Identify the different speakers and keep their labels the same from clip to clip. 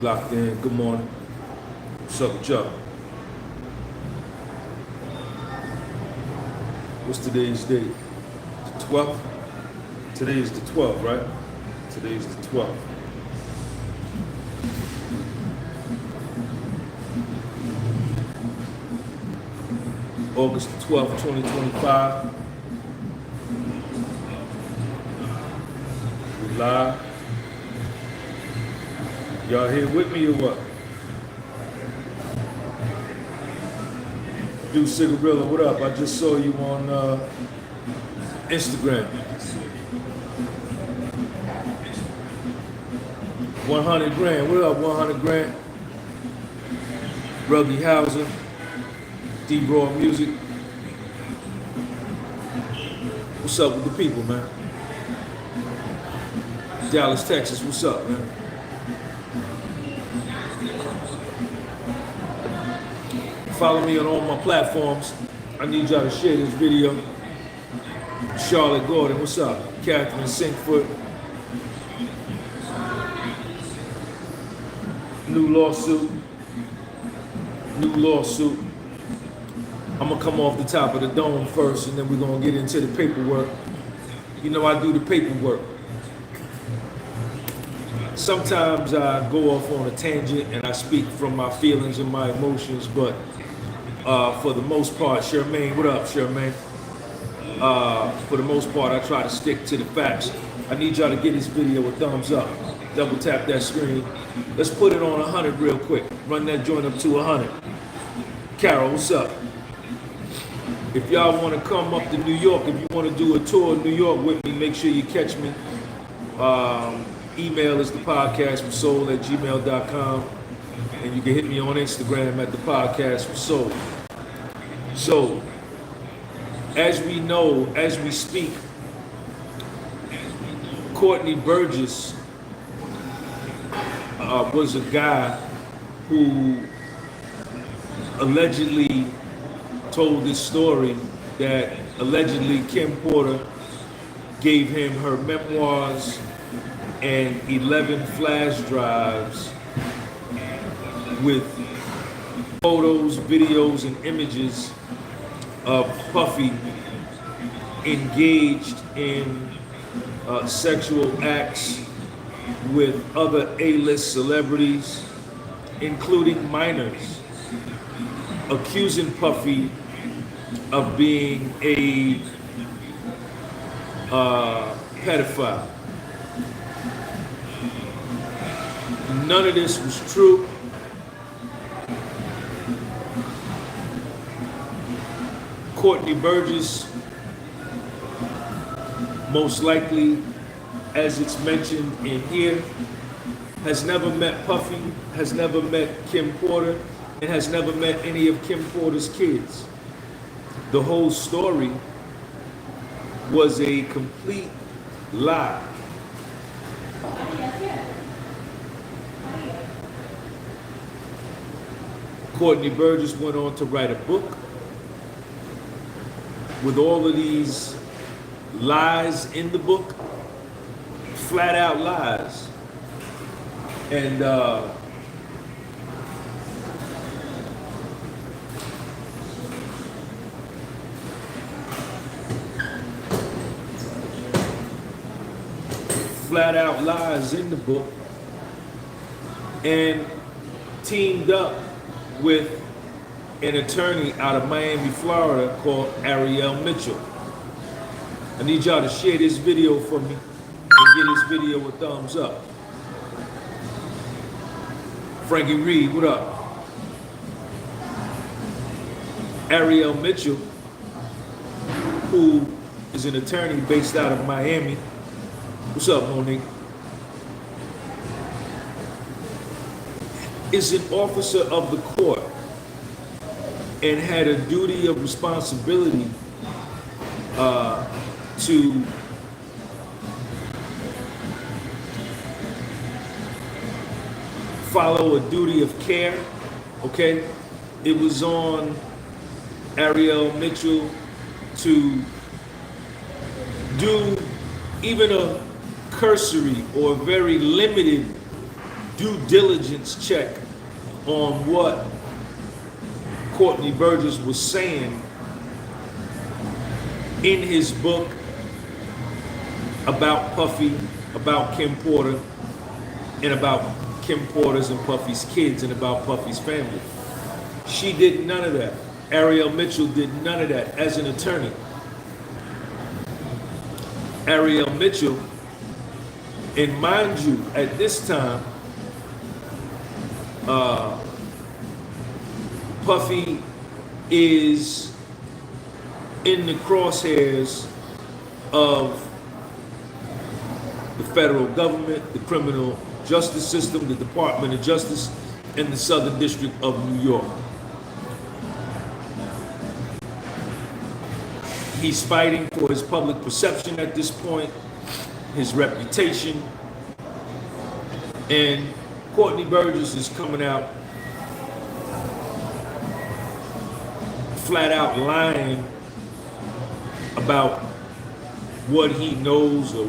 Speaker 1: Locked in. Good morning. What's up with y'all? What's today's date? The 12th? Today is the 12th, right? Today's the 12th. August the 12th, 2025. We live. Y'all here with me or what? Dude Cigarilla, what up? I just saw you on Instagram. 100 grand. What up, 100 grand? Rugby Hauser, D-Raw Music. What's up with the people, man? Dallas, Texas, what's up, man? Follow me on all my platforms. I need y'all to share this video. Charlotte Gordon, what's up? Catherine Sinkfoot. New lawsuit. I'm gonna come off the top of the dome first, and then we're gonna get into the paperwork. You know I do the paperwork. Sometimes I go off on a tangent and I speak from my feelings and my emotions, but for the most part, Charmaine, what up, Charmaine? For the most part, I try to stick to the facts. I need y'all to give this video a thumbs up. Double tap that screen. Let's put it on 100 real quick. Run that joint up to 100. Carol, what's up? If y'all want to come up to New York, if you want to do a tour of New York with me, make sure you catch me. Email is thepodcastforsoul@gmail.com. And you can hit me on Instagram at thepodcastforsoul. So, as we know, as we speak, Courtney Burgess was a guy who allegedly told this story that allegedly Kim Porter gave him her memoirs and 11 flash drives with photos, videos, and images of Puffy engaged in sexual acts with other A-list celebrities, including minors, accusing Puffy of being a pedophile. None of this was true. Courtney Burgess, most likely, as it's mentioned in here, has never met Puffy, has never met Kim Porter, and has never met any of Kim Porter's kids. The whole story was a complete lie. Courtney Burgess went on to write a book with all of these lies in the book, flat out lies. And flat out lies in the book, and teamed up with an attorney out of Miami, Florida called Ariel Mitchell. I need y'all to share this video for me and give this video a thumbs up. Frankie Reed, what up? Ariel Mitchell, who is an attorney based out of Miami. What's up, Monique? Is an officer of the court and had a duty of responsibility to follow a duty of care, okay? It was on Ariel Mitchell to do even a cursory or very limited due diligence check on what Courtney Burgess was saying in his book about Puffy, about Kim Porter, and about Kim Porter's and Puffy's kids, and about Puffy's family. She did none of that. Ariel Mitchell did none of that as an attorney. Ariel Mitchell, and mind you, at this time, Puffy is in the crosshairs of the federal government, the criminal justice system, the Department of Justice, and the Southern District of New York. He's fighting for his public perception at this point, his reputation, and Courtney Burgess is coming out flat out lying about what he knows or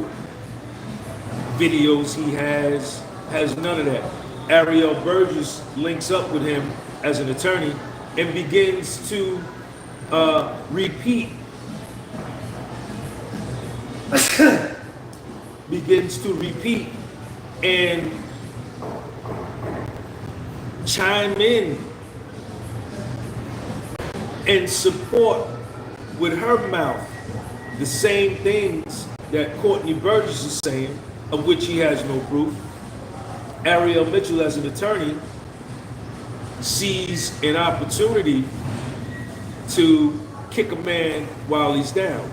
Speaker 1: videos he has none of that. Ariel Burgess links up with him as an attorney and begins to repeat and chime in and support with her mouth the same things that Courtney Burgess is saying, of which he has no proof. Ariel Mitchell, as an attorney, sees an opportunity to kick a man while he's down.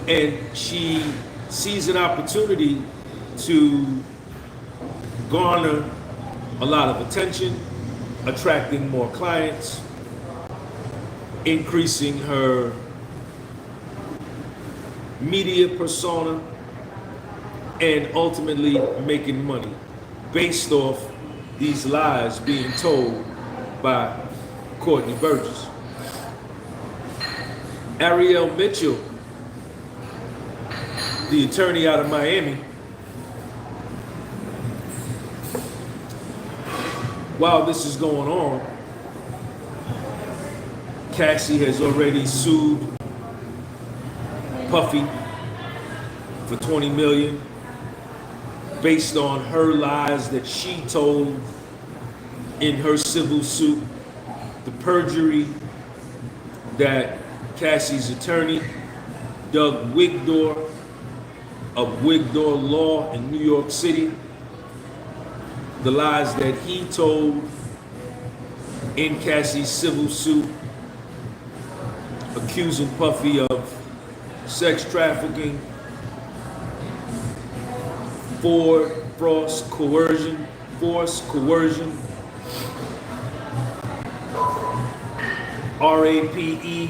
Speaker 1: And she sees an opportunity to garner a lot of attention, attracting more clients, increasing her media persona, and ultimately making money based off these lies being told by Courtney Burgess. Ariel Mitchell, the attorney out of Miami, while this is going on, Cassie has already sued Puffy for $20 million based on her lies that she told in her civil suit, the perjury that Cassie's attorney, Doug Wigdor of Wigdor Law in New York City, the lies that he told in Cassie's civil suit, accusing Puffy of sex trafficking, force coercion, RAPE,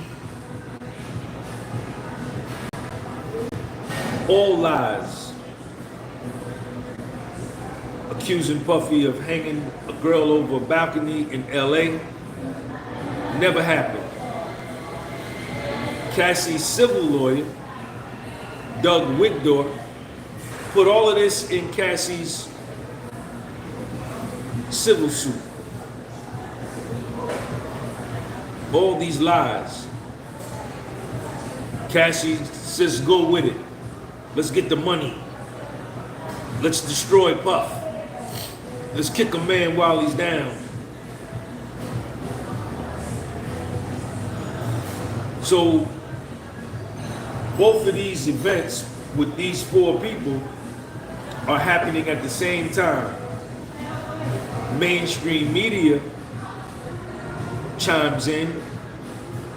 Speaker 1: all lies, accusing Puffy of hanging a girl over a balcony in LA. Never happened. Cassie's civil lawyer, Doug Wigdor, put all of this in Cassie's civil suit. All these lies. Cassie says, go with it. Let's get the money. Let's destroy Puff. Let's kick a man while he's down. So both of these events with these four people are happening at the same time. Mainstream media chimes in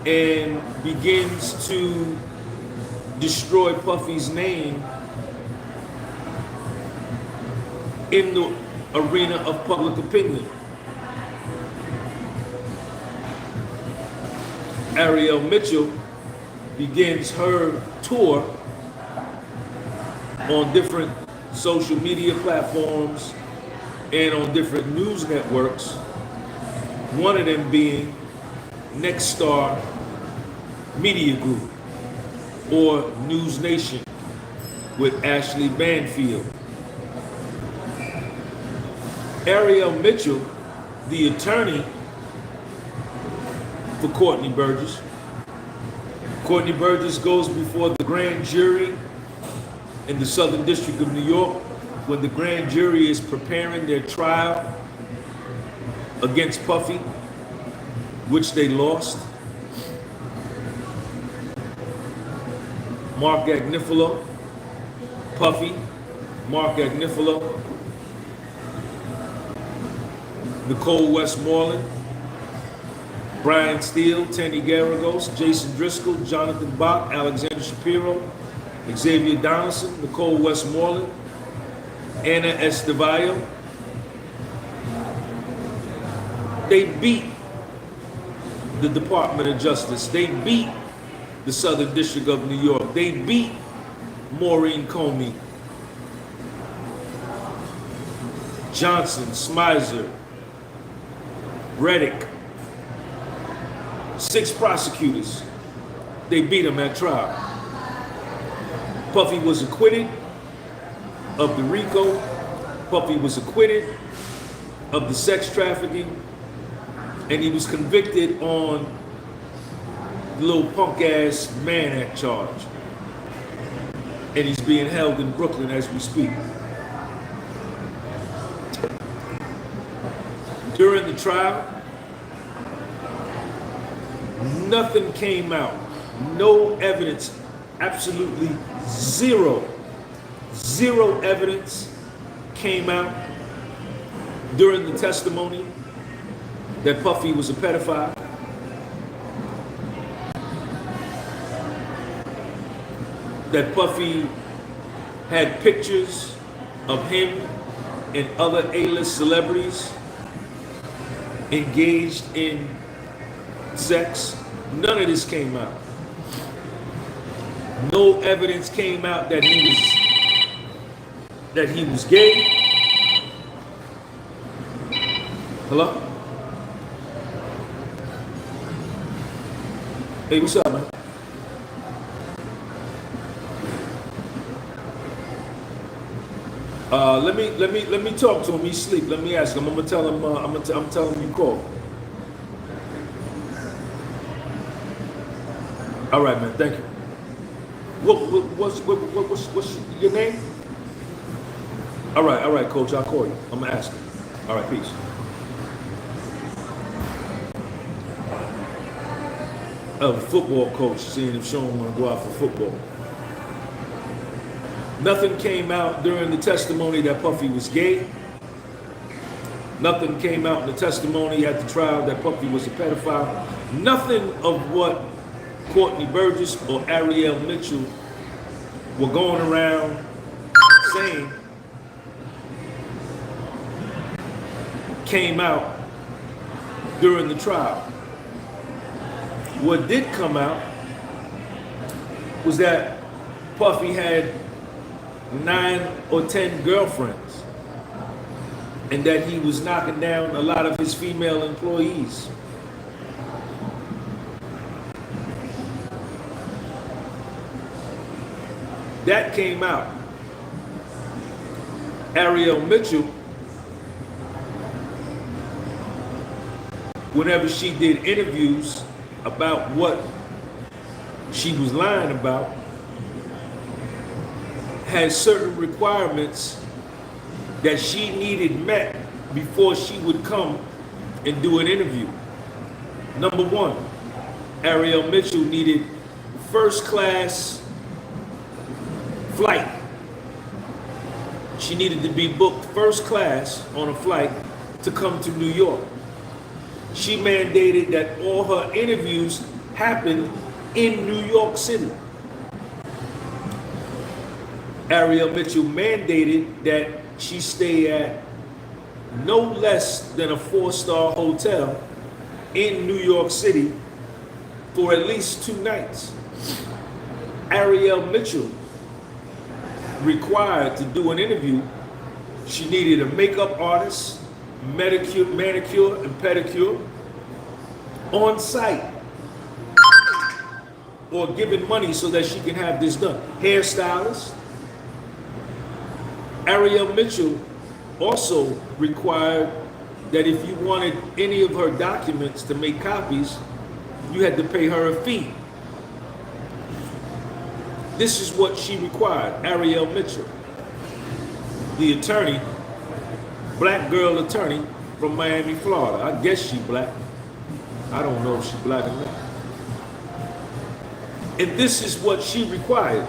Speaker 1: and begins to destroy Puffy's name in the arena of public opinion. Ariel Mitchell begins her tour on different social media platforms and on different news networks, one of them being Nextstar Media Group or Newsnation with Ashley Banfield. Ariel Mitchell, the attorney for Courtney Burgess. Courtney Burgess goes before the grand jury in the Southern District of New York when the grand jury is preparing their trial against Puffy, which they lost. Mark Agnifilo, Puffy, Mark Agnifilo, Nicole Westmoreland, Brian Steele, Tenny Garagos, Jason Driscoll, Jonathan Bach, Alexander Shapiro, Xavier Donaldson, Nicole Westmoreland, Anna Estevallo. They beat the Department of Justice. They beat the Southern District of New York. They beat Maureen Comey, Johnson, Smizer, Reddick. 6 prosecutors. They beat him at trial. Puffy was acquitted of the RICO. Puffy was acquitted of the sex trafficking. And he was convicted on the little punk ass Mann Act charge. And he's being held in Brooklyn as we speak. During the trial, nothing came out. No evidence, absolutely zero evidence came out during the testimony that Puffy was a pedophile. That Puffy had pictures of him and other A-list celebrities engaged in sex. None of this came out. No evidence came out that he was gay. Hello? Hey, what's up, man? Let me talk to him. He's asleep. Let me ask him. I'm gonna tell him. I'm telling him you called. All right, man. Thank you. What's your name? All right, Coach. I'll call you. I'm gonna ask him. All right, peace. The football coach, seeing if Sean want to go out for football. Nothing came out during the testimony that Puffy was gay. Nothing came out in the testimony at the trial that Puffy was a pedophile. Nothing of what Courtney Burgess or Ariel Mitchell were going around saying came out during the trial. What did come out was that Puffy had 9 or 10 girlfriends and that he was knocking down a lot of his female employees. That came out. Ariel Mitchell, whenever she did interviews about what she was lying about, had certain requirements that she needed met before she would come and do an interview. Number 1, Ariel Mitchell needed first class flight. She needed to be booked first class on a flight to come to New York. She mandated that all her interviews happen in New York City. Ariel Mitchell mandated that she stay at no less than a 4-star hotel in New York City for at least 2 nights. Ariel Mitchell required to do an interview, she needed a makeup artist, manicure and pedicure on site, or giving money so that she can have this done. Hairstylist. Ariel Mitchell also required that if you wanted any of her documents to make copies, you had to pay her a fee. This is what she required, Ariel Mitchell, the attorney, black girl attorney from Miami, Florida. I guess she black. I don't know if she black or not. And this is what she required.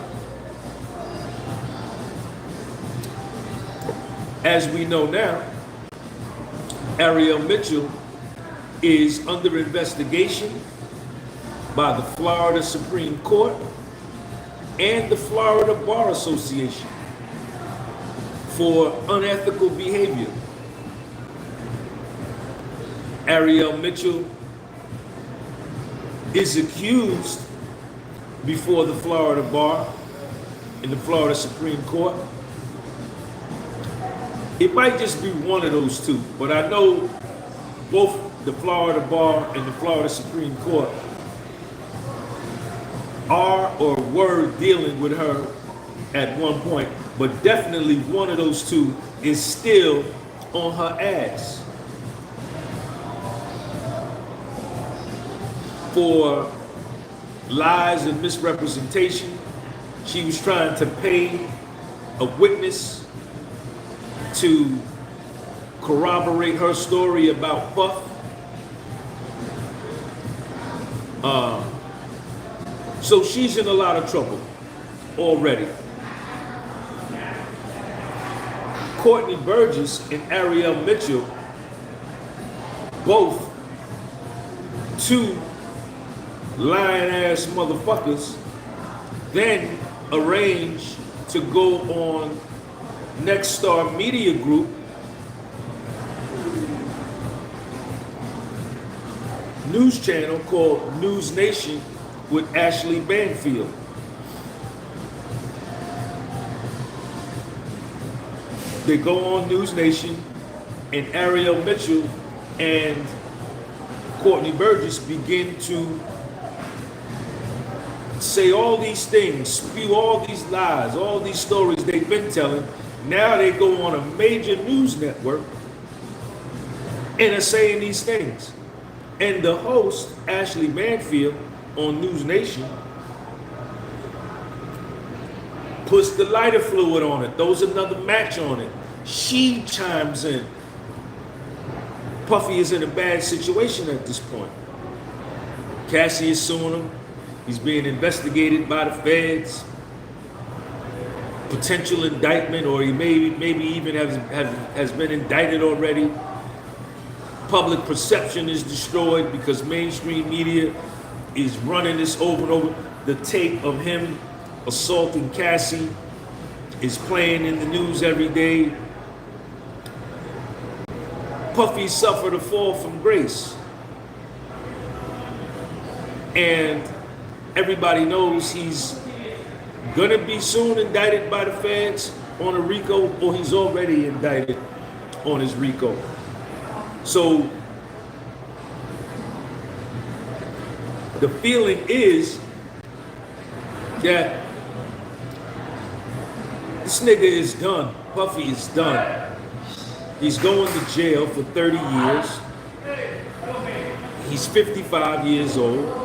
Speaker 1: As we know now, Ariel Mitchell is under investigation by the Florida Supreme Court and the Florida Bar Association for unethical behavior. Ariel Mitchell is accused before the Florida Bar in the Florida Supreme Court. It might just be one of those two, but I know both the Florida Bar and the Florida Supreme Court are or were dealing with her at one point, but definitely one of those two is still on her ass for lies and misrepresentation. She was trying to pay a witness to corroborate her story about Puff. So she's in a lot of trouble already. Courtney Burgess and Ariel Mitchell, both two lying-ass motherfuckers, then arranged to go on Nextstar Media Group news channel called Newsnation with Ashley Banfield. They go on Newsnation, and Ariel Mitchell and Courtney Burgess begin to say all these things, spew all these lies, all these stories they've been telling. Now they go on a major news network and are saying these things. And the host, Ashley Banfield, on Newsnation, puts the lighter fluid on it, throws another match on it. She chimes in. Puffy is in a bad situation at this point. Cassie is suing him. He's being investigated by the feds. Potential indictment, or he maybe even has been indicted already. Public perception is destroyed because mainstream media is running this over and over. The tape of him assaulting Cassie is playing in the news every day. Puffy suffered a fall from grace. And everybody knows he's gonna be soon indicted by the feds on a RICO, or he's already indicted on his RICO. So the feeling is that this nigga is done. Puffy is done. He's going to jail for 30 years. He's 55 years old.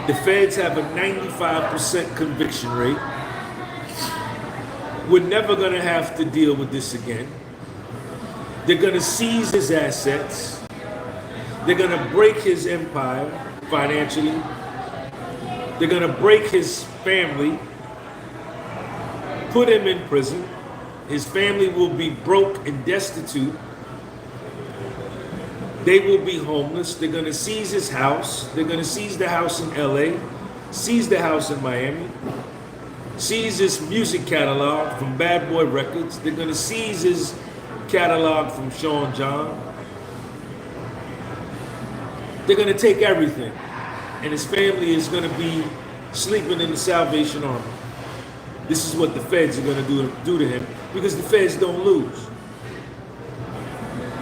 Speaker 1: The feds have a 95% conviction rate. We're never gonna have to deal with this again. They're gonna seize his assets. They're gonna break his empire financially. They're gonna break his family, put him in prison. His family will be broke and destitute. They will be homeless. They're gonna seize his house. They're gonna seize the house in LA, seize the house in Miami, seize his music catalog from Bad Boy Records. They're gonna seize his catalog from Sean John. They're gonna take everything. And his family is gonna be sleeping in the Salvation Army. This is what the feds are gonna do to him, because the feds don't lose.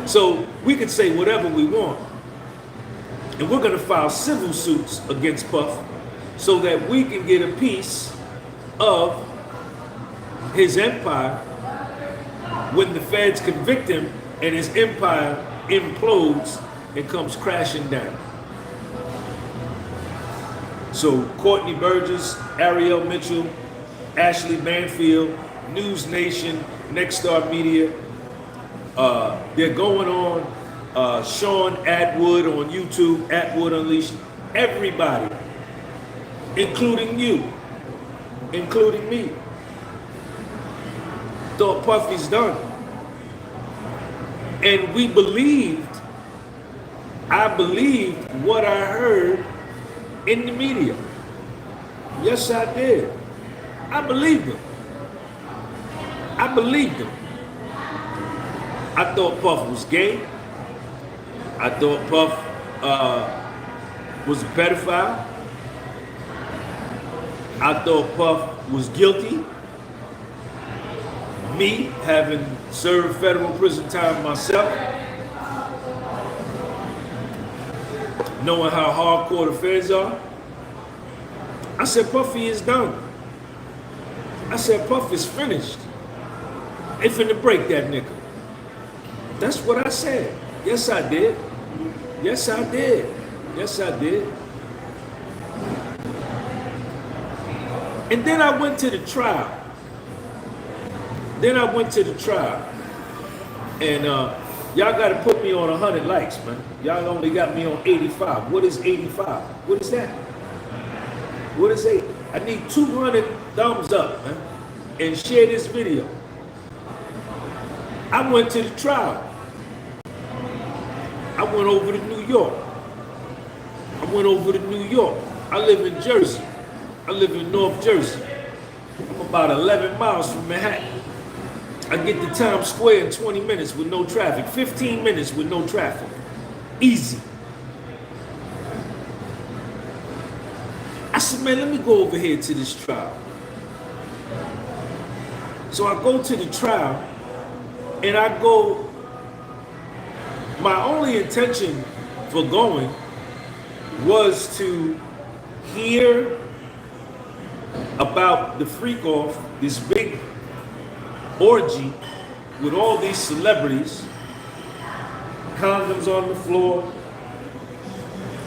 Speaker 1: So we could say whatever we want, and we're gonna file civil suits against Puff so that we can get a piece of his empire when the feds convict him and his empire implodes and comes crashing down. So Courtney Burgess, Ariel Mitchell, Ashley Banfield, Newsnation, Nextstar Media, they're going on Sean Atwood on YouTube, Atwood Unleashed, everybody, including you, including me, thought Puffy's done. And we believed, I believed what I heard in the media. Yes, I did. I believed him. I believed him. I thought Puff was gay. I thought Puff was a pedophile. I thought Puff was guilty. Me, having served federal prison time myself, knowing how hardcore the feds are, I said, Puffy is done. I said, Puff is finished. They finna break that nigga. That's what I said. Yes, I did. Yes, I did. Yes, I did. And then I went to the trial. And y'all got to put me on 100 likes, man. Y'all only got me on 85. What is 85? What is that? What is 8? I need 200 thumbs up, man, and share this video. I went to the trial. I went over to New York. I live in Jersey. I live in North Jersey. I'm about 11 miles from Manhattan. I get to Times Square in 20 minutes with no traffic, 15 minutes with no traffic. Easy. I said, man, let me go over here to this trial. So I go to the trial, and I go, my only intention for going was to hear about the freak off, this big orgy with all these celebrities, condoms on the floor,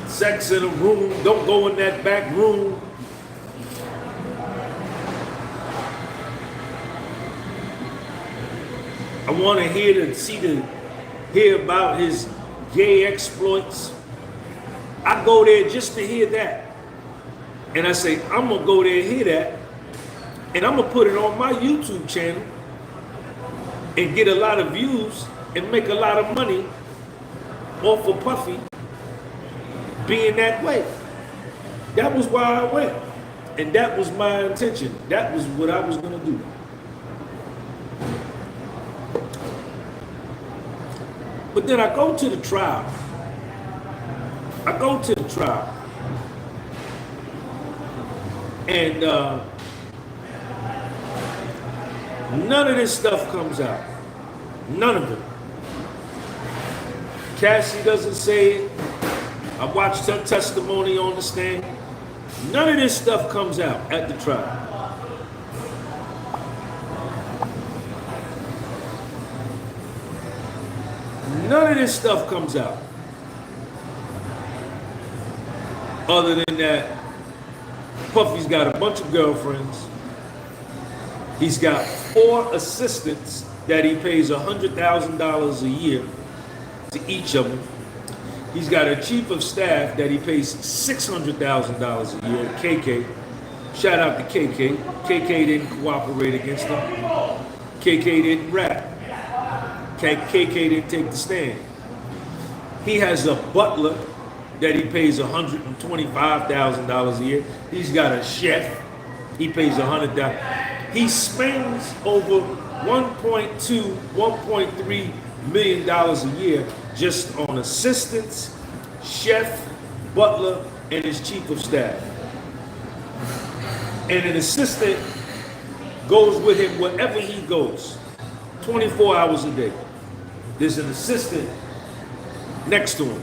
Speaker 1: sex in a room, don't go in that back room. I want to hear about his gay exploits. I go there just to hear that. And I say, I'm going to go there and hear that, and I'm going to put it on my YouTube channel and get a lot of views and make a lot of money off of Puffy being that way. That was why I went. And that was my intention. That was what I was going to do. But then I go to the trial. And none of this stuff comes out. None of it. Cassie doesn't say it. I watched her testimony on the stand. None of this stuff comes out at the trial. None of this stuff comes out. Other than that, Puffy's got a bunch of girlfriends. He's got 4 assistants that he pays $100,000 a year to each of them. He's got a chief of staff that he pays $600,000 a year, KK. Shout out to KK. KK didn't cooperate against him. KK didn't rap. KK didn't take the stand. He has a butler that he pays $125,000 a year. He's got a chef. He pays $100,000. He spends over $1.2, $1.3 million a year just on assistants, chef, butler, and his chief of staff. And an assistant goes with him wherever he goes, 24 hours a day. There's an assistant next to him,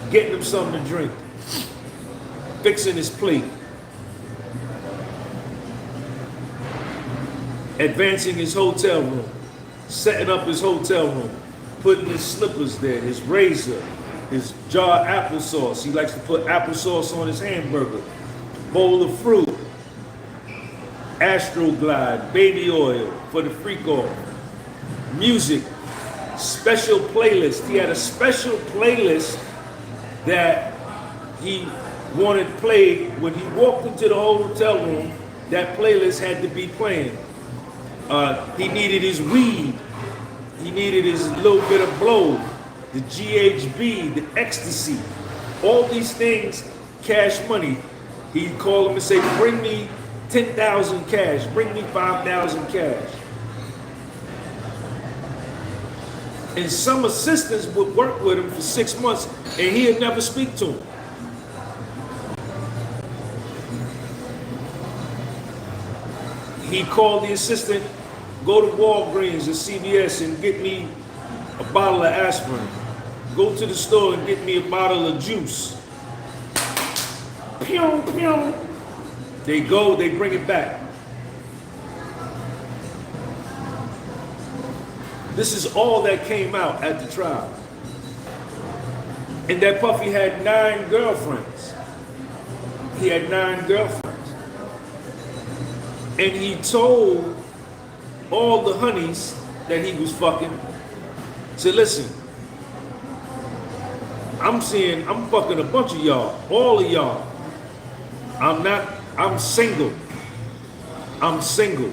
Speaker 1: getting him something to drink, fixing his plate, advancing his hotel room, setting up his hotel room, putting his slippers there, his razor, his jar of applesauce. He likes to put applesauce on his hamburger, bowl of fruit, Astroglide, baby oil for the freak off, music, special playlist. He had a special playlist that he wanted played when he walked into the hotel room. That playlist had to be playing. He needed his weed. He needed his little bit of blow, the GHB, the ecstasy, all these things, cash money. He'd call him and say, bring me 10,000 cash, bring me 5,000 cash. And some assistants would work with him for 6 months and he'd never speak to him. He called the assistant, go to Walgreens or CVS and get me a bottle of aspirin. Go to the store and get me a bottle of juice. Pew, pew. They go, they bring it back. This is all that came out at the trial. And that Puffy had 9 girlfriends. He had 9 girlfriends. And he told all the honeys that he was fucking, said, listen, I'm fucking a bunch of y'all, all of y'all. I'm single. I'm single.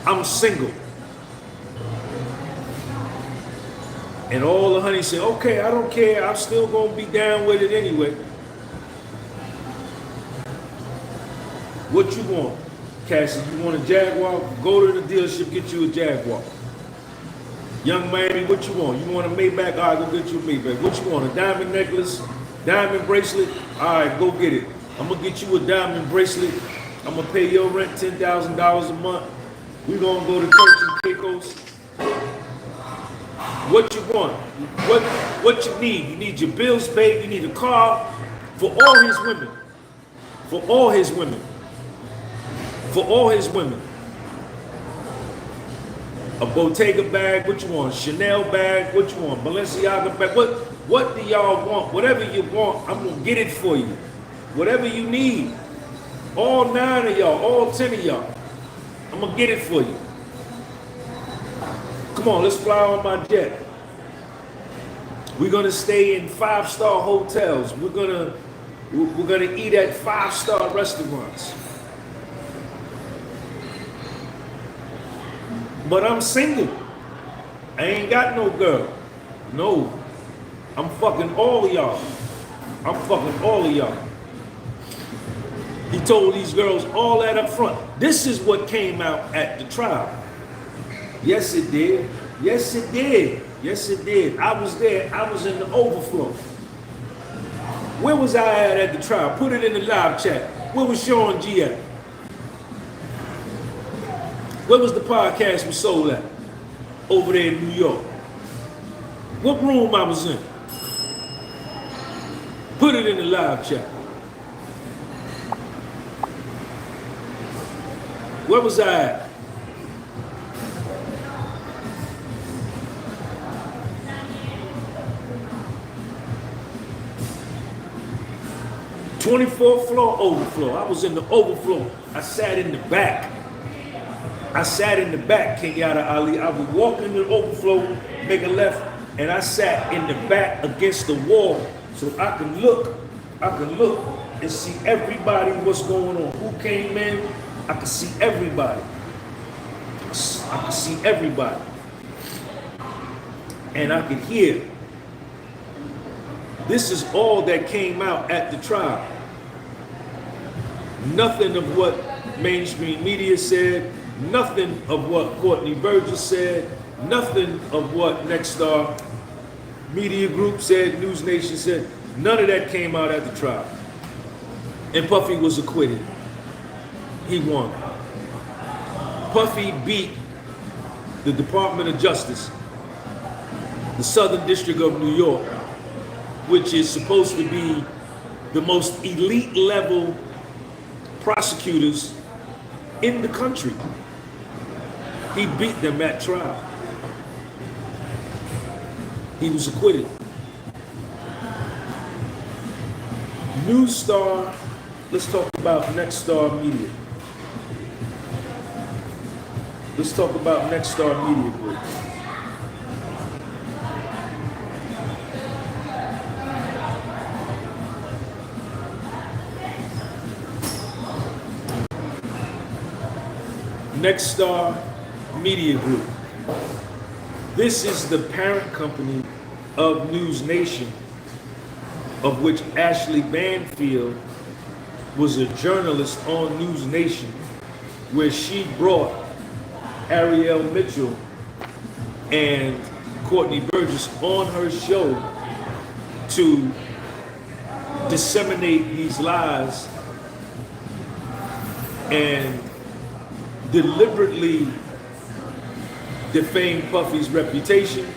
Speaker 1: I'm single. And all the honeys said, okay, I don't care. I'm still gonna be down with it anyway. What you want, Cassie? You want a Jaguar? Go to the dealership, get you a Jaguar. Young Miami, what you want? You want a Maybach? All right, go get you a Maybach. What you want? A diamond necklace? Diamond bracelet? All right, go get it. I'm gonna get you a diamond bracelet. I'm gonna pay your rent $10,000 a month. We're gonna go to Turks and Caicos. What you want? What you need? You need your bills paid. You need a car for all his women. For all his women. For all his women. A Bottega bag, what you want? Chanel bag, what you want? Balenciaga bag, what do y'all want? Whatever you want, I'm gonna get it for you. Whatever you need. All 9 of y'all, all 10 of y'all, I'm gonna get it for you. Come on, let's fly on my jet. We're gonna stay in 5-star hotels. We're gonna eat at 5-star restaurants. But I'm single. I ain't got no girl. No. I'm fucking all of y'all. I'm fucking all of y'all. He told these girls all that up front. This is what came out at the trial. Yes, it did. Yes, it did. Yes, it did. I was there. I was in the overflow. Where was I at the trial? Put it in the live chat. Where was Sean G at? Where was the podcast with Soul at? Over there in New York. What room I was in? Put it in the live chat. Where was I at? '24th floor overflow. I was in the overflow. I sat in the back. Kenyatta Ali. I would walk in the overflow, make a left, and I sat in the back against the wall so I can look and see everybody what's going on. Who came in, I could see everybody. And I could hear. This is all that came out at the trial. Nothing of what mainstream media said, nothing of what Courtney Burgess said, nothing of what Nextstar Media Group said, Newsnation said. None of that came out at the trial. And Puffy was acquitted. He won. Puffy beat the Department of Justice, the Southern District of New York, which is supposed to be the most elite level prosecutors in the country. He beat them at trial. He was acquitted. Newstar, let's talk about Nextstar Media. Let's talk about Nextstar Media Group. Nextstar Media Group. This is the parent company of Newsnation, of which Ashley Banfield was a journalist on Newsnation, where she brought Ariel Mitchell and Courtney Burgess on her show to disseminate these lies and deliberately defame Puffy's reputation,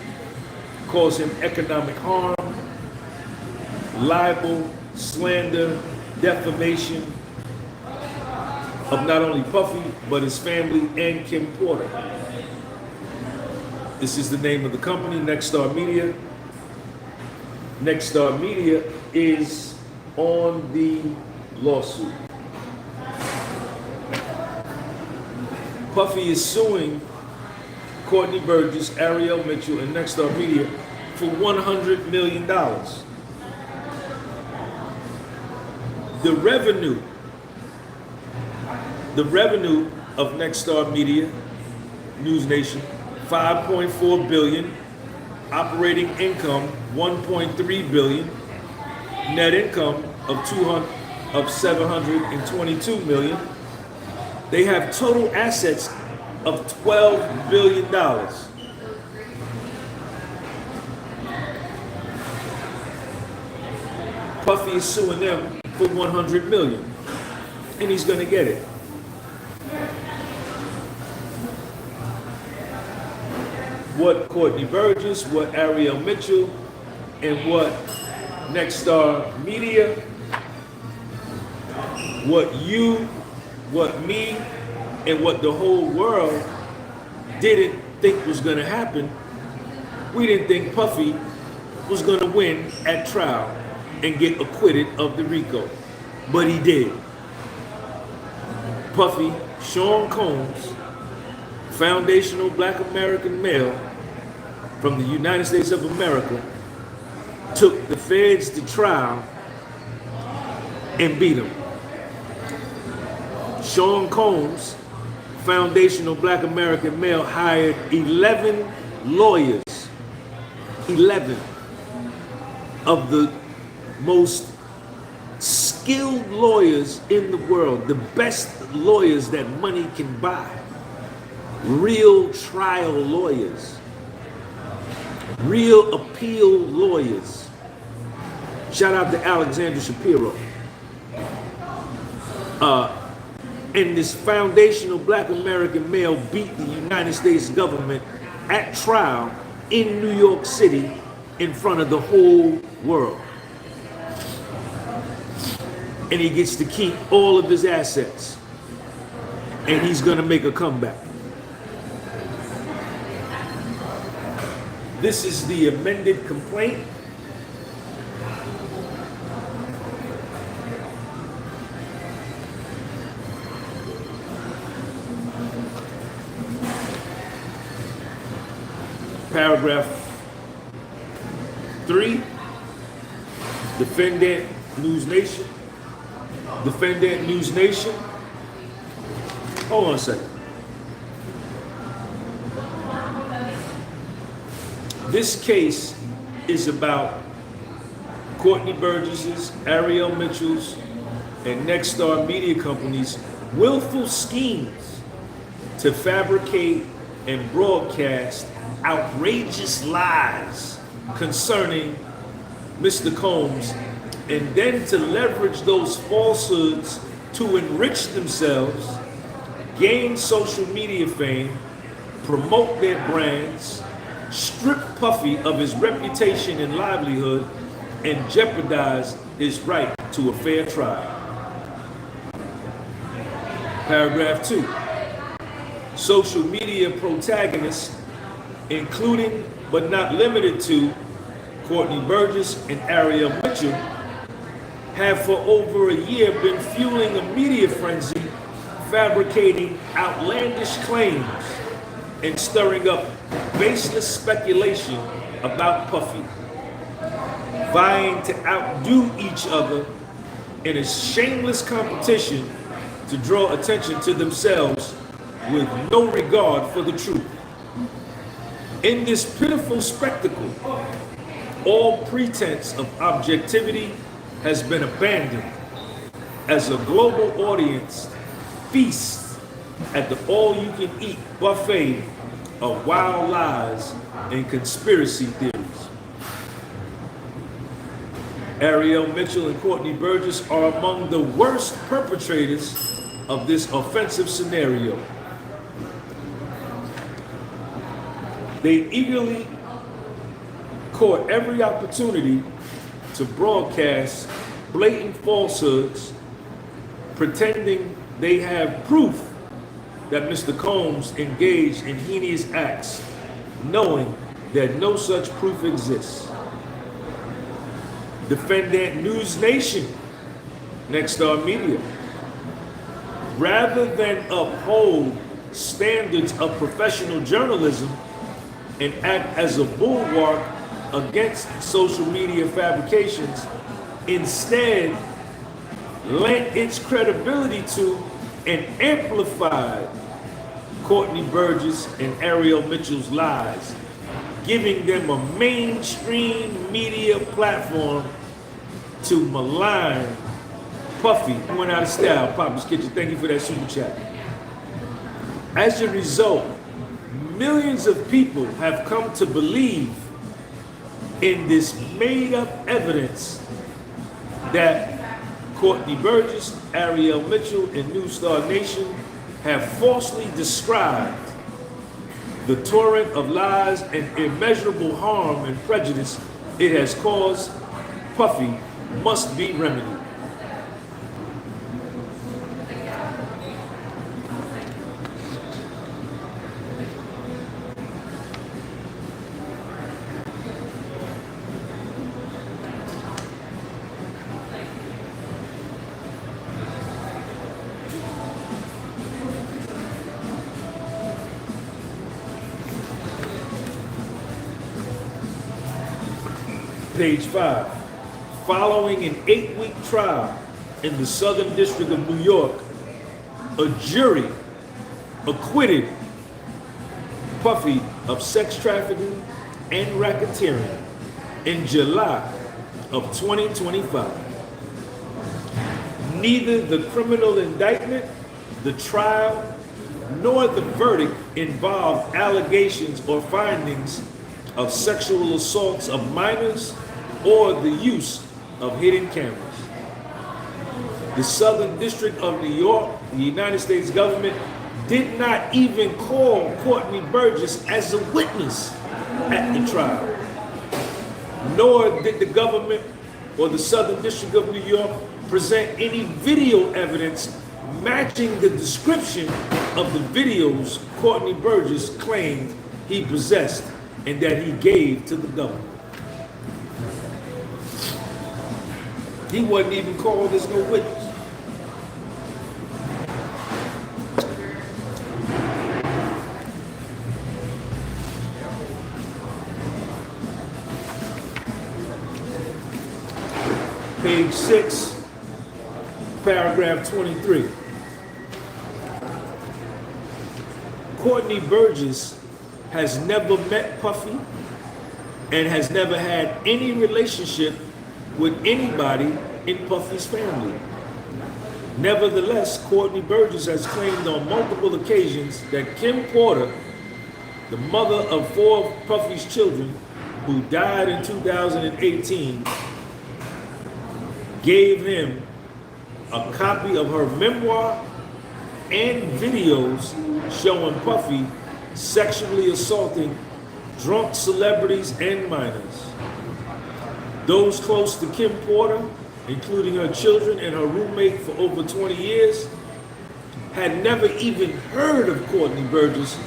Speaker 1: cause him economic harm, libel, slander, defamation of not only Puffy, but his family and Kim Porter. This is the name of the company, Nextstar Media. Nextstar Media is on the lawsuit. Puffy is suing Courtney Burgess, Ariel Mitchell, and Nextstar Media for $100 million. The revenue of Nextstar Media, Newsnation, $5.4 billion, operating income $1.3 billion, net income of $722 million. They have total assets of $12 billion. Puffy is suing them for $100 million, and he's gonna get it. What Courtney Burgess, what Ariel Mitchell, and what Nextstar Media, what you, what me, and what the whole world didn't think was gonna happen. We didn't think Puffy was gonna win at trial and get acquitted of the RICO, but he did. Puffy, Sean Combs, foundational Black American male from the United States of America, took the feds to trial and beat him. Sean Combs, foundational Black American male, hired 11 lawyers, 11 of the most skilled lawyers in the world, the best lawyers that money can buy, real trial lawyers, real appeal lawyers. Shout out to Alexander Shapiro. And this foundational Black American male beat the United States government at trial in New York City in front of the whole world. And he gets to keep all of his assets. And he's gonna make a comeback. This is the amended complaint. Paragraph 3, defendant Newsnation. Defendant Newsnation. Hold on a second. This case is about Courtney Burgess's, Ariel Mitchell's, and Nextstar Media Company's willful schemes to fabricate and broadcast outrageous lies concerning Mr. Combs, and then to leverage those falsehoods to enrich themselves, gain social media fame, promote their brands, strip Puffy of his reputation and livelihood, and jeopardize his right to a fair trial. Paragraph 2. Social media protagonists, including but not limited to Courtney Burgess and Ariel Mitchell, have for over a year been fueling a media frenzy, fabricating outlandish claims and stirring up baseless speculation about Puffy, vying to outdo each other in a shameless competition to draw attention to themselves with no regard for the truth. In this pitiful spectacle, all pretense of objectivity has been abandoned as a global audience feasts at the all-you-can-eat buffet of wild lies and conspiracy theories. Ariel Mitchell and Courtney Burgess are among the worst perpetrators of this offensive scenario. They eagerly caught every opportunity to broadcast blatant falsehoods, pretending they have proof that Mr. Combs engaged in heinous acts, knowing that no such proof exists. Defendant Newsnation, Nextstar Media, rather than uphold standards of professional journalism and act as a bulwark against social media fabrications, instead lent its credibility to and amplified Courtney Burgess and Ariel Mitchell's lies, giving them a mainstream media platform to malign Puffy. Went out of style, Papa's Kitchen. Thank you for that super chat. As a result, millions of people have come to believe in this made-up evidence that Courtney Burgess, Ariel Mitchell, and Newstar Nation have falsely described the torrent of lies and immeasurable harm and prejudice it has caused. Puffy must be remedied. Page 5. Following an 8-week trial in the Southern District of New York, a jury acquitted Puffy of sex trafficking and racketeering in July of 2025. Neither the criminal indictment, the trial, nor the verdict involved allegations or findings of sexual assaults of minors or the use of hidden cameras. The Southern District of New York, the United States government, did not even call Courtney Burgess as a witness at the trial. Nor did the government or the Southern District of New York present any video evidence matching the description of the videos Courtney Burgess claimed he possessed and that he gave to the government. He wasn't even called as no witness. Page 6, paragraph 23. Courtney Burgess has never met Puffy and has never had any relationship with anybody in Puffy's family. Nevertheless, Courtney Burgess has claimed on multiple occasions that Kim Porter, the mother of 4 of Puffy's children, who died in 2018, gave him a copy of her memoir and videos showing Puffy sexually assaulting drunk celebrities and minors. Those close to Kim Porter, including her children and her roommate for over 20 years, had never even heard of Courtney Burgess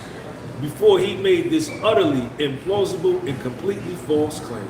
Speaker 1: before he made this utterly implausible and completely false claim.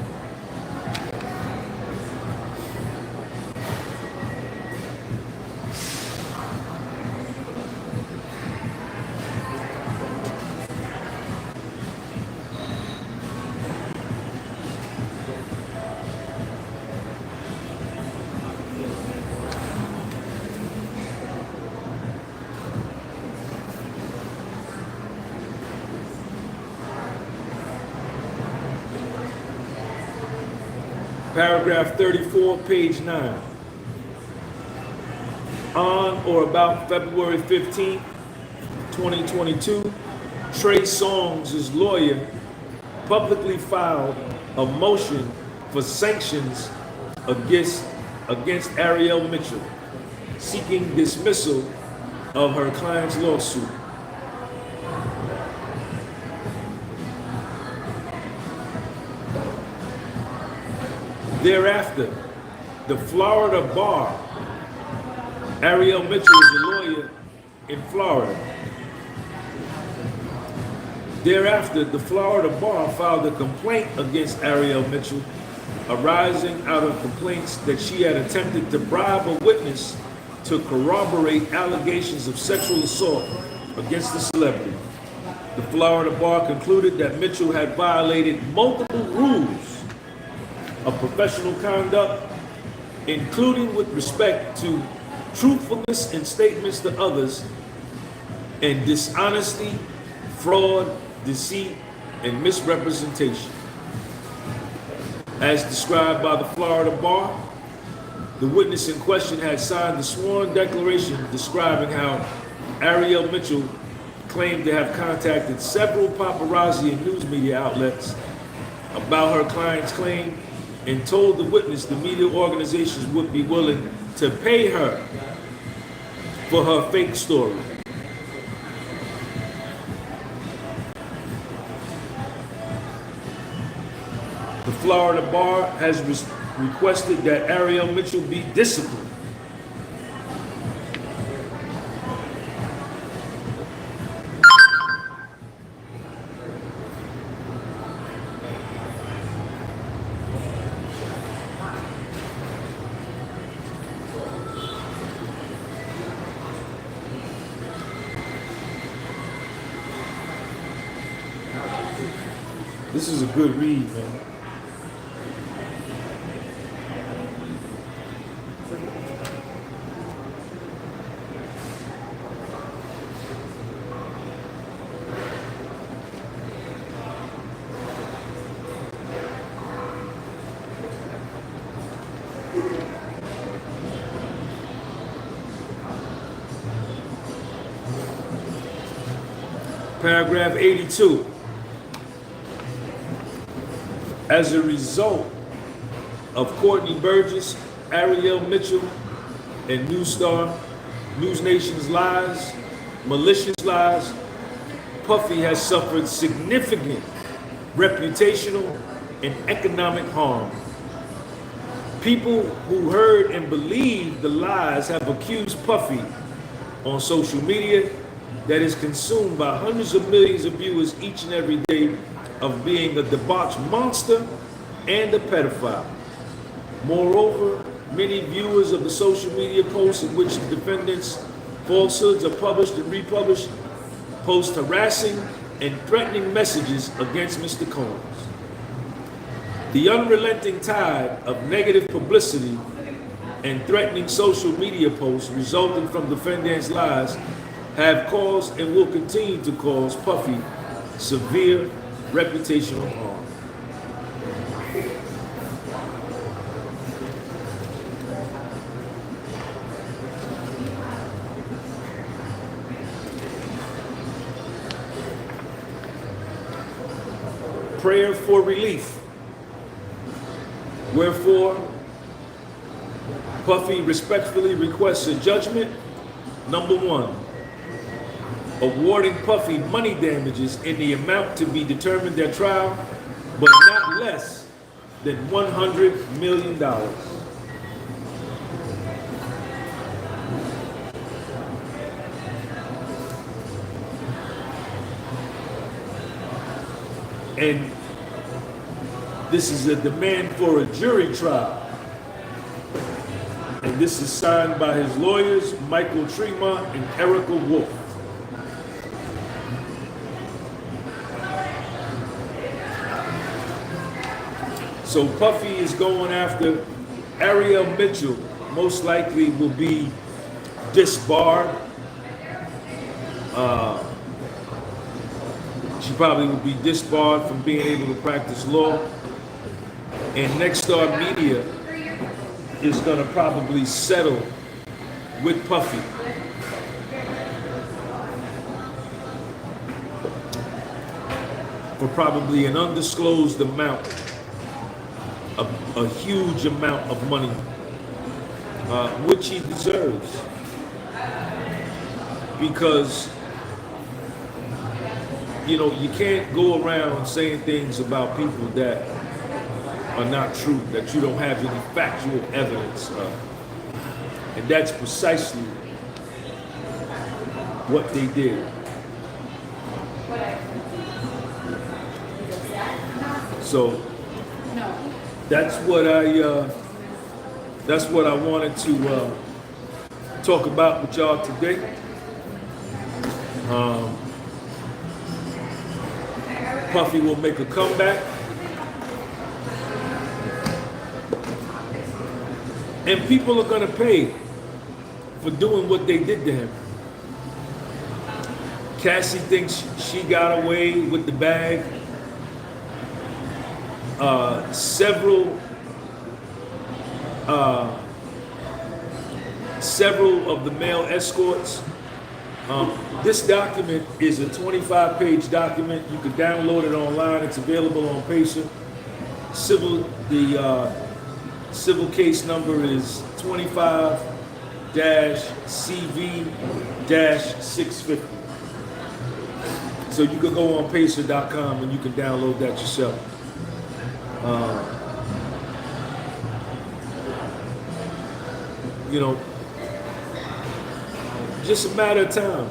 Speaker 1: Paragraph 34, page 9. On or about February 15, 2022, Trey Songz' lawyer publicly filed a motion for sanctions against Ariel Mitchell, seeking dismissal of her client's lawsuit. Thereafter, the Florida bar, Ariel Mitchell is a lawyer in Florida. Thereafter, the Florida bar filed a complaint against Ariel Mitchell arising out of complaints that she had attempted to bribe a witness to corroborate allegations of sexual assault against the celebrity. The Florida bar concluded that Mitchell had violated multiple rules of professional conduct, including with respect to truthfulness in statements to others, and dishonesty, fraud, deceit, and misrepresentation. As described by the Florida bar, the witness in question had signed a sworn declaration describing how Ariel Mitchell claimed to have contacted several paparazzi and news media outlets about her client's claim and told the witness the media organizations would be willing to pay her for her fake story. The Florida bar has requested that Ariel Mitchell be disciplined. This is a good read, man. Paragraph 82. As a result of Courtney Burgess, Ariel Mitchell, and Newsnation's lies, malicious lies, Puffy has suffered significant reputational and economic harm. People who heard and believed the lies have accused Puffy on social media that is consumed by hundreds of millions of viewers each and every day of being a debauched monster and a pedophile. Moreover, many viewers of the social media posts in which the defendant's falsehoods are published and republished post harassing and threatening messages against Mr. Combs. The unrelenting tide of negative publicity and threatening social media posts resulting from defendant's lies have caused and will continue to cause Puffy severe reputational harm. Prayer for relief. Wherefore, Puffy respectfully requests a judgment. Number one, awarding Puffy money damages in the amount to be determined at trial, but not less than $100 million. And this is a demand for a jury trial. And this is signed by his lawyers, Michael Tremont and Erica Wolf. So Puffy is going after Ariel Mitchell, most likely will be disbarred. She probably will be disbarred from being able to practice law. And Nextstar Media is going to probably settle with Puffy. For probably an undisclosed amount, a huge amount of money, which he deserves. Because, you know, you can't go around saying things about people that are not true, that you don't have any factual evidence of. And that's precisely what they did. So that's what I wanted to talk about with y'all today. Puffy will make a comeback. And people are gonna pay for doing what they did to him. Cassie thinks she got away with the bag. Several of the male escorts. This document is a 25-page document. You can download it online. It's available on Pacer. The civil case number is 25-CV-650. So you can go on Pacer.com and you can download that yourself. You know, just a matter of time.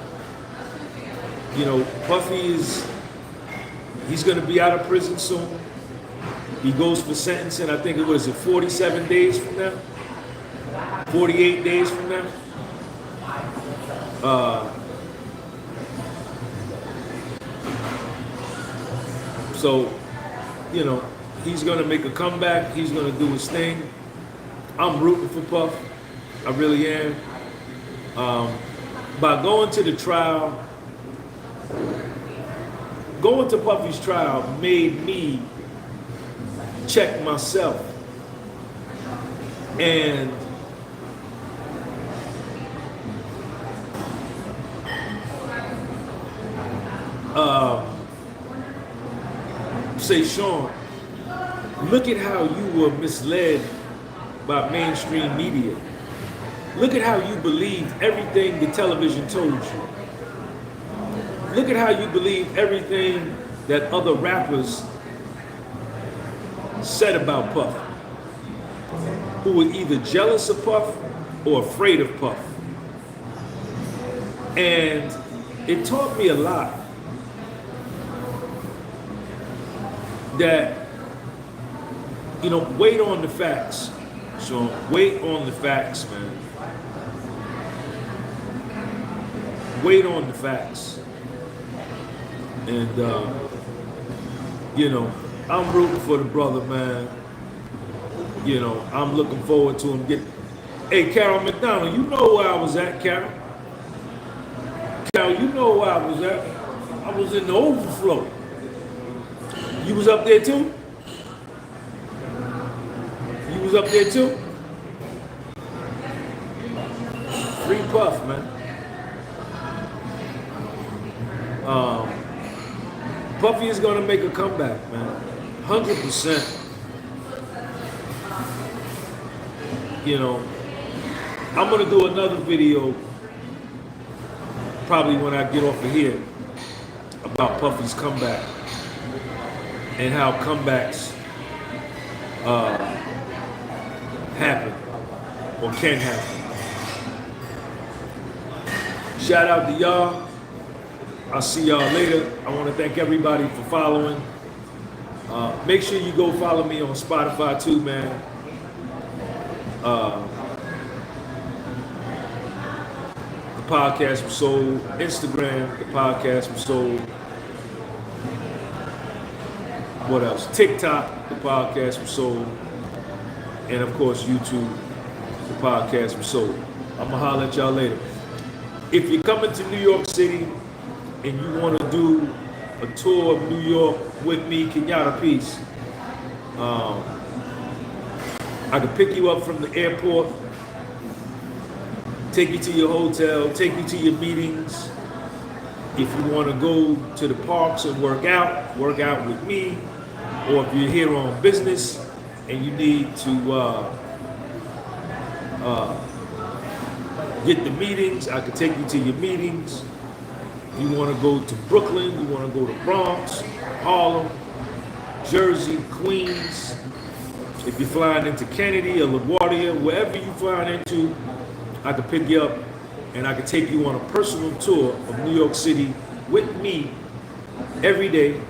Speaker 1: You know, Puffy he's going to be out of prison soon. He goes for sentencing, I think it was 47 days from now? 48 days from now? So, you know, he's going to make a comeback. He's going to do his thing. I'm rooting for Puff. I really am. By going to the trial, going to Puffy's trial made me check myself. And say, Sean, look at how you were misled by mainstream media. Look at how you believed everything the television told you. Look at how you believed everything that other rappers said about Puff, who were either jealous of Puff or afraid of Puff. And it taught me a lot that, you know, wait on the facts. So wait on the facts, man. Wait on the facts. And, you know, I'm rooting for the brother, man. You know, I'm looking forward to him getting... Hey, Carol McDonald, you know where I was at, Carol? Carol, you know where I was at? I was in the overflow. You was up there too? You was up there too? Free Puff, man. Puffy is gonna make a comeback, man. 100%. You know, I'm gonna do another video probably when I get off of here about Puffy's comeback and how comebacks happen or can happen. Shout out to y'all. I'll see y'all later. I want to thank everybody for following. Make sure you go follow me on Spotify too, man. The podcast was sold. Instagram, the podcast was sold. What else? TikTok, the podcast was sold. And of course, YouTube, the podcast was sold. I'm gonna holler at y'all later. If you're coming to New York City and you want to do a tour of New York with me, Kenyatta Peace, I can pick you up from the airport, take you to your hotel, take you to your meetings. If you want to go to the parks and work out with me. Or if you're here on business and you need to get the meetings, I can take you to your meetings. If you want to go to Brooklyn, you want to go to Bronx, Harlem, Jersey, Queens. If you're flying into Kennedy or LaGuardia, wherever you're flying into, I can pick you up and I can take you on a personal tour of New York City with me every day.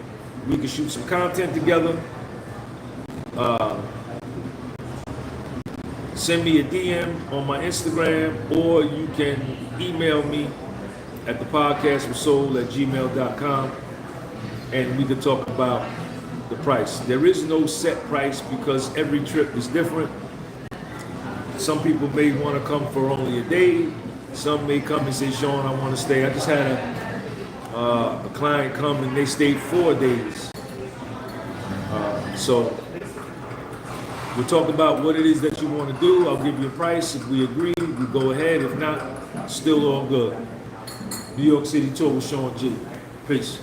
Speaker 1: We can shoot some content together. Send me a DM on my Instagram, or you can email me at thepodcastwassold@gmail.com, and we can talk about the price. There is no set price because every trip is different. Some people may want to come for only a day. Some may come and say, Sean, I want to stay. I just had a client come and they stayed 4 days. So we'll talk about what it is that you want to do. I'll give you a price. If we agree, we go ahead. If not, still all good. New York City tour with Sean G. Peace.